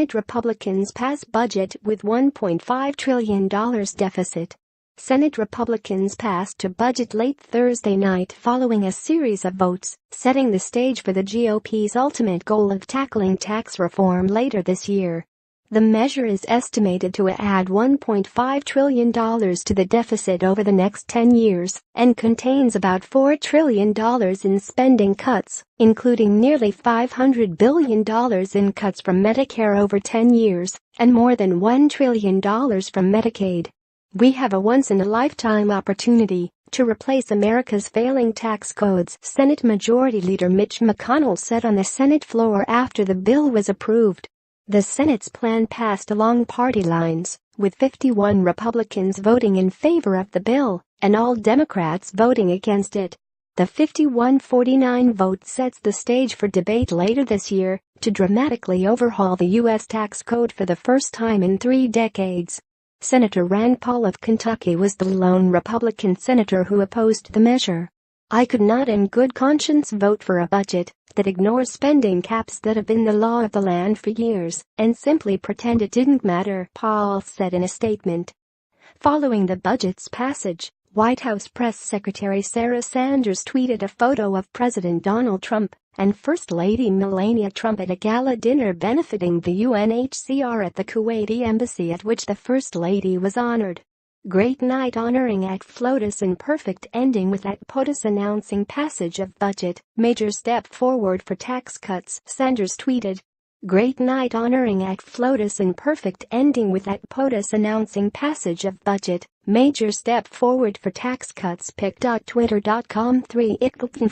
Senate Republicans pass budget with $1.5 trillion deficit. Senate Republicans passed a budget late Thursday night following a series of votes, setting the stage for the GOP's ultimate goal of tackling tax reform later this year. The measure is estimated to add $1.5 trillion to the deficit over the next 10 years and contains about $4 trillion in spending cuts, including nearly $500 billion in cuts from Medicare over 10 years and more than $1 trillion from Medicaid. We have a once-in-a-lifetime opportunity to replace America's failing tax codes, Senate Majority Leader Mitch McConnell said on the Senate floor after the bill was approved. The Senate's plan passed along party lines, with 51 Republicans voting in favor of the bill and all Democrats voting against it. The 51-49 vote sets the stage for debate later this year to dramatically overhaul the U.S. tax code for the first time in 3 decades. Senator Rand Paul of Kentucky was the lone Republican senator who opposed the measure. "I could not in good conscience vote for a budget that ignores spending caps that have been the law of the land for years and simply pretend it didn't matter," Paul said in a statement. Following the budget's passage, White House Press Secretary Sarah Sanders tweeted a photo of President Donald Trump and First Lady Melania Trump at a gala dinner benefiting the UNHCR at the Kuwaiti embassy at which the First Lady was honored. "Great night honoring Act FLOTUS and perfect ending with Act POTUS announcing passage of budget, major step forward for tax cuts," Sanders tweeted. "Great night honoring Act FLOTUS and perfect ending with Act POTUS announcing passage of budget, major step forward for tax cuts." Pic.twitter.com 3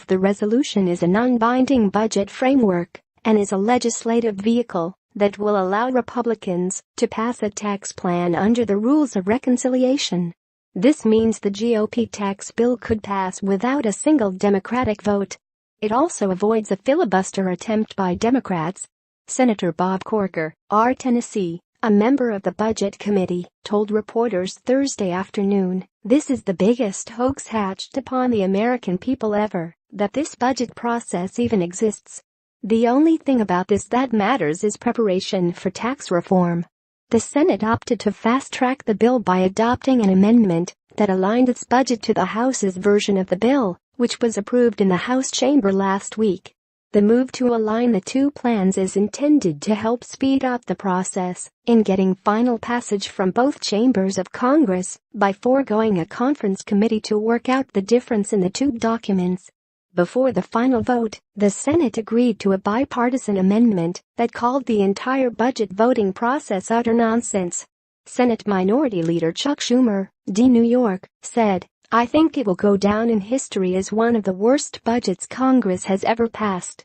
The resolution is a non-binding budget framework and is a legislative vehicle that will allow Republicans to pass a tax plan under the rules of reconciliation. This means the GOP tax bill could pass without a single Democratic vote. It also avoids a filibuster attempt by Democrats. Senator Bob Corker, R. Tennessee, a member of the Budget Committee, told reporters Thursday afternoon, "This is the biggest hoax hatched upon the American people ever, that this budget process even exists. The only thing about this that matters is preparation for tax reform." The Senate opted to fast-track the bill by adopting an amendment that aligned its budget to the House's version of the bill, which was approved in the House chamber last week. The move to align the two plans is intended to help speed up the process in getting final passage from both chambers of Congress by foregoing a conference committee to work out the difference in the two documents. Before the final vote, the Senate agreed to a bipartisan amendment that called the entire budget voting process utter nonsense. Senate Minority Leader Chuck Schumer, D. New York, said, "I think it will go down in history as one of the worst budgets Congress has ever passed."